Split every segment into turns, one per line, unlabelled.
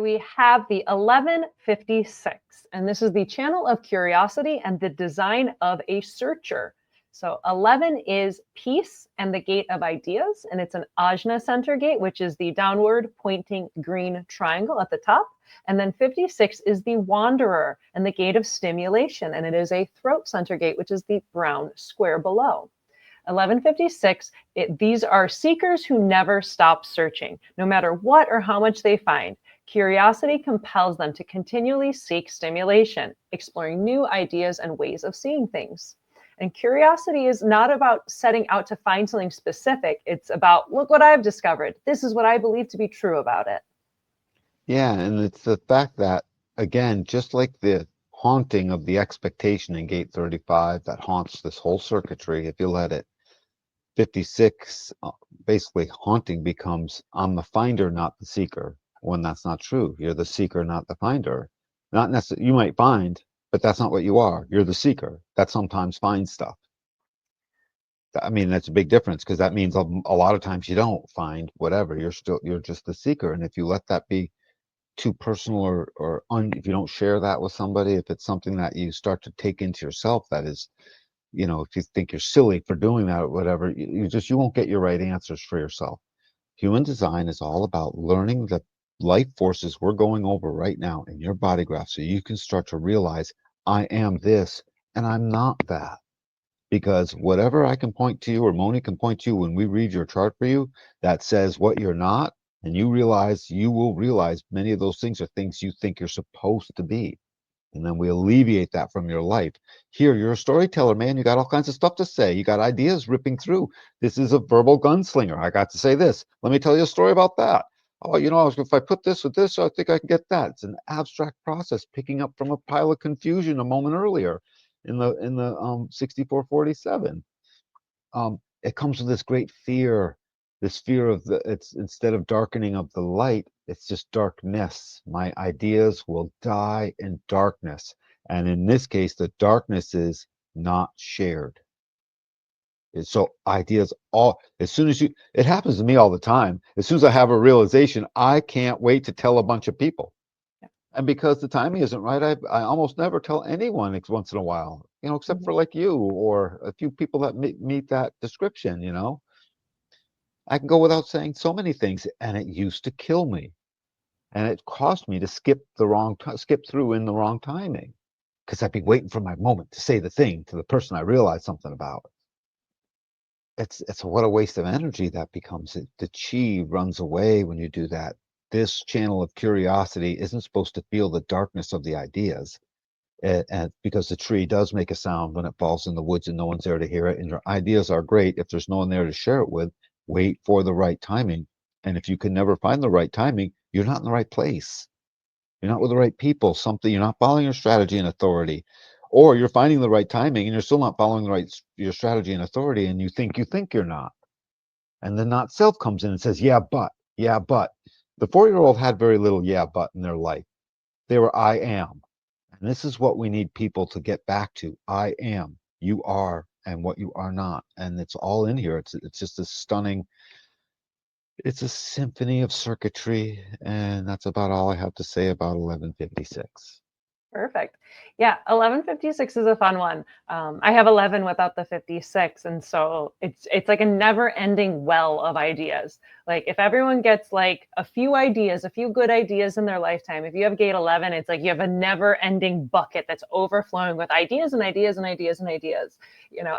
we have the 1156, and this is the channel of curiosity and the design of a searcher. So 11 is peace and the gate of ideas, and it's an Ajna Center gate, which is the downward pointing green triangle at the top. And then 56 is the wanderer and the gate of stimulation, and it is a throat center gate, which is the brown square below. 1156, these are seekers who never stop searching, no matter what or how much they find. Curiosity compels them to continually seek stimulation, exploring new ideas and ways of seeing things. And curiosity is not about setting out to find something specific. It's about, look what I've discovered. This is what I believe to be true about it.
Yeah, and it's the fact that, again, just like the haunting of the expectation in gate 35 that haunts this whole circuitry, if you let it, 56, basically haunting becomes, I'm the finder, not the seeker, when that's not true. You're the seeker, not the finder. Not necessarily, you might find, but that's not what you are. You're the seeker that sometimes finds stuff. I mean, that's a big difference, because that means a lot of times you don't find whatever. You're just the seeker. And if you let that be too personal, or if you don't share that with somebody, if it's something that you start to take into yourself, that is, if you think you're silly for doing that or whatever, you won't get your right answers for yourself. Human design is all about learning the life forces we're going over right now in your body graph, so you can start to realize, I am this and I'm not that. Because whatever I can point to you, or Moni can point to you when we read your chart for you, that says what you're not, and you will realize many of those things are things you think you're supposed to be. And then we alleviate that from your life. Here, you're a storyteller, man. You got all kinds of stuff to say. You got ideas ripping through. This is a verbal gunslinger. I got to say this. Let me tell you a story about that. Oh, if I put this with this, I think I can get that. It's an abstract process, picking up from a pile of confusion a moment earlier in the 6447. It comes with this great fear. This fear of it's instead of darkening of the light, it's just darkness. My ideas will die in darkness. And in this case, the darkness is not shared. So ideas it happens to me all the time. As soon as I have a realization, I can't wait to tell a bunch of people. And because the timing isn't right, I almost never tell anyone once in a while, except for like you or a few people that meet that description, I can go without saying so many things, and it used to kill me. And it cost me to skip through in the wrong timing, because I'd be waiting for my moment to say the thing to the person I realized something about. It's what a waste of energy that becomes. The chi runs away when you do that. This channel of curiosity isn't supposed to feel the darkness of the ideas, and because the tree does make a sound when it falls in the woods and no one's there to hear it. And your ideas are great. If there's no one there to share it with, wait for the right timing. And if you can never find the right timing, you're not in the right place. You're not with the right people. You're not following your strategy and authority, or you're finding the right timing and you're still not following your strategy and authority, and you think you're not. And the not self comes in and says, yeah, but. The 4-year-old had very little yeah, but in their life. They were I am. And this is what we need people to get back to. I am, you are, and what you are not. And it's all in here. It's just a stunning, it's a symphony of circuitry. And that's about all I have to say about 1156.
Perfect. Yeah, 1156 is a fun one. I have 11 without the 56, and so it's like a never-ending well of ideas. Like if everyone gets like a few good ideas in their lifetime, if you have gate 11, it's like you have a never-ending bucket that's overflowing with ideas and ideas and ideas and ideas.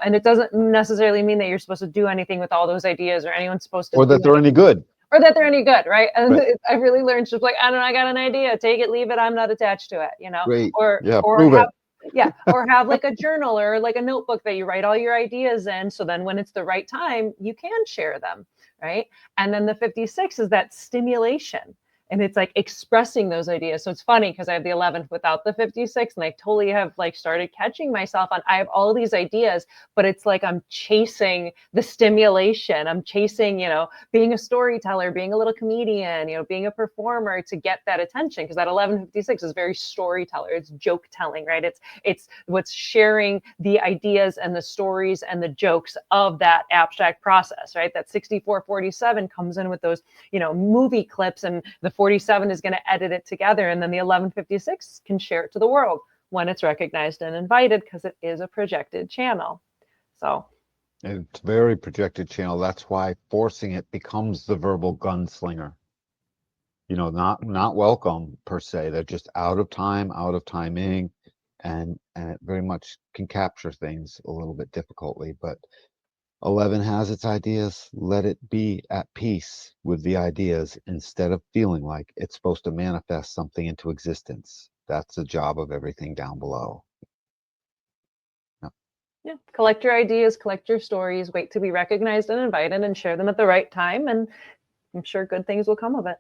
And it doesn't necessarily mean that you're supposed to do anything with all those ideas, or anyone's supposed to,
or that they're any good.
Or that they're any good, right? And
right.
I really learned just like, I don't know, I got an idea, take it, leave it, I'm not attached to it,
Great.
Or
prove
have,
it.
or have like a journal or like a notebook that you write all your ideas in. So then when it's the right time, you can share them, right? And then the 56 is that stimulation. And it's like expressing those ideas. So it's funny because I have the 11th without the 56, and I totally have like started catching myself on, I have all these ideas, but it's like I'm chasing the stimulation. I'm chasing, being a storyteller, being a little comedian, being a performer to get that attention, because that 1156 is very storyteller. It's joke telling, right? It's what's sharing the ideas and the stories and the jokes of that abstract process, right? That 6447 comes in with those, movie clips, and the 47 is going to edit it together, and then the 1156 can share it to the world when it's recognized and invited, because it is a projected channel. So
it's a very projected channel. That's why forcing it becomes the verbal gunslinger. You know, not welcome per se. They're just out of timing, and it very much can capture things a little bit difficultly. But 11 has its ideas. Let it be at peace with the ideas instead of feeling like it's supposed to manifest something into existence. That's the job of everything down below.
yeah, collect your ideas, collect your stories, wait to be recognized and invited, and share them at the right time. And I'm sure good things will come of it.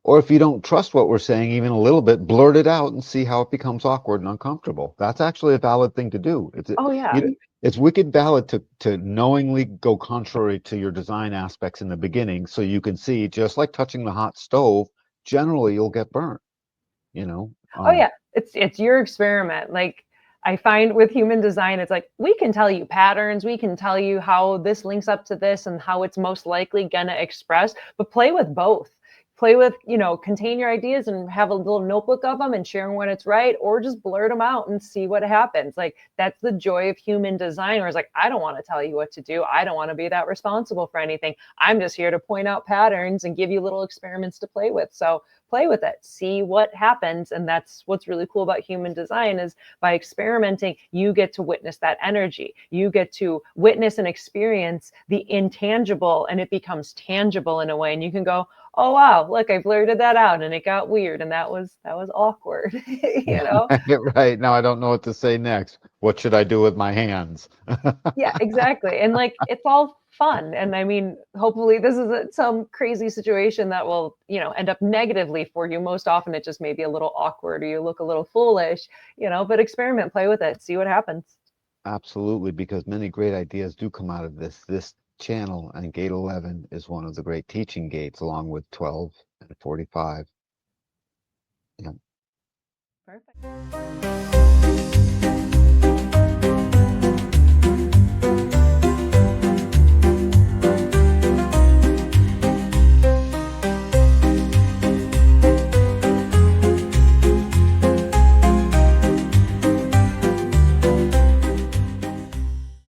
Or if you don't trust what we're saying even a little bit, blurt it out and see how it becomes awkward and uncomfortable. That's actually a valid thing to do.
Oh, yeah.
It's wicked valid to knowingly go contrary to your design aspects in the beginning, so you can see, just like touching the hot stove, generally you'll get burnt, you know?
Oh, yeah. It's your experiment. Like, I find with human design, it's like, we can tell you patterns, we can tell you how this links up to this and how it's most likely gonna express, but play with both. Play with, contain your ideas and have a little notebook of them and share them when it's right, or just blurt them out and see what happens. Like, that's the joy of human design, where it's like, I don't want to tell you what to do. I don't want to be that responsible for anything. I'm just here to point out patterns and give you little experiments to play with. So play with it, see what happens. And that's what's really cool about human design, is by experimenting, you get to witness that energy. You get to witness and experience the intangible, and it becomes tangible in a way. And you can go, oh wow, look, I blurted that out and it got weird, and that was awkward.
Right. Now I don't know what to say next. What should I do with my hands?
Yeah, exactly. And like, it's all fun. And I mean, hopefully this isn't some crazy situation that will, end up negatively for you. Most often it just may be a little awkward, or you look a little foolish, but experiment, play with it, see what happens.
Absolutely, because many great ideas do come out of this channel, and gate 11 is one of the great teaching gates, along with 12 and 45. Yeah.
Perfect.